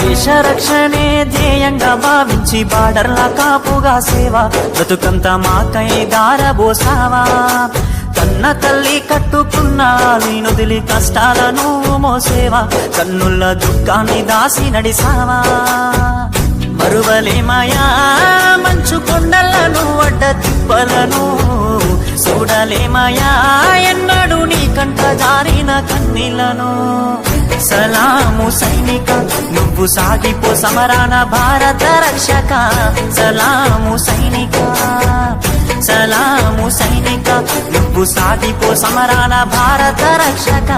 దేశ రక్షణే ధ్యేయంగా భావించి బార్డర్ల కాపుగా సేవ బ్రతుకంతా మాకై దారబోసావా కన్న తల్లి కట్టుకున్న వీనుదిలి కష్టాలను మోసేవా కన్నుల దుఃఖాన్ని దాసి నడిసావా మరువలేమయా మంచు కొండలను అడ్డ తిప్పలను చూడలేమయా ఎన్నడు నీ కంట జారిన కన్నీళ్లను సలాము సైనిక నువ్వు సాగిపో సమరాన భారత రక్షక సలాము సైనిక సలాము సైనిక నువ్వు సాగిపో సమరాన భారత రక్షక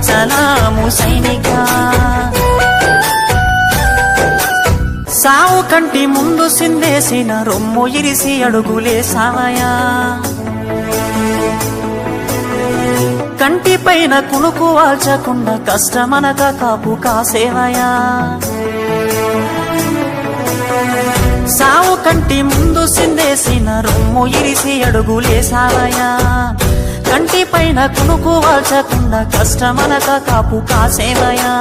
సలాము సైనిక సావు కంటి ముందు సిందేసిన రొమ్ము ఇరిసి అడుగులేసావయా కంటి పైన కునుకు వాల్చకుండా కష్టమనక కాపు కాసేవయా సావు కంటి ముందు సిందేసిన రొమ్ము ఇరిసి అడుగులేసావయా కంటి పైన కునుకు వాల్చకుండా కష్టమనక కాపు కాసేవయా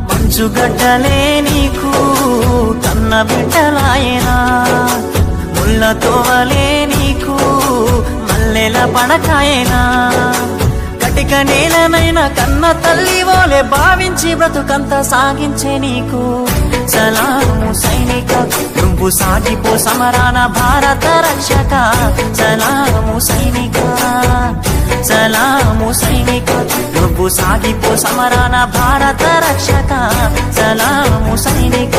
మంచుగడ్డలే నీకు కన్న బిడ్డలాయనా ముళ్ళతోవలే నీకు మల్లెల పడకాయనా కటిక నేలనైనా కన్న తల్లి ఓలే భావించి బ్రతుకంత సాగించే నీకు సలాము సైనిక నువ్వు సాగిపో సమరాన భారత రక్షక సలాము సైనిక సలాము సైనిక నువ్వు సాగిపో సమరాన భారత రక్షక సలాము సైనిక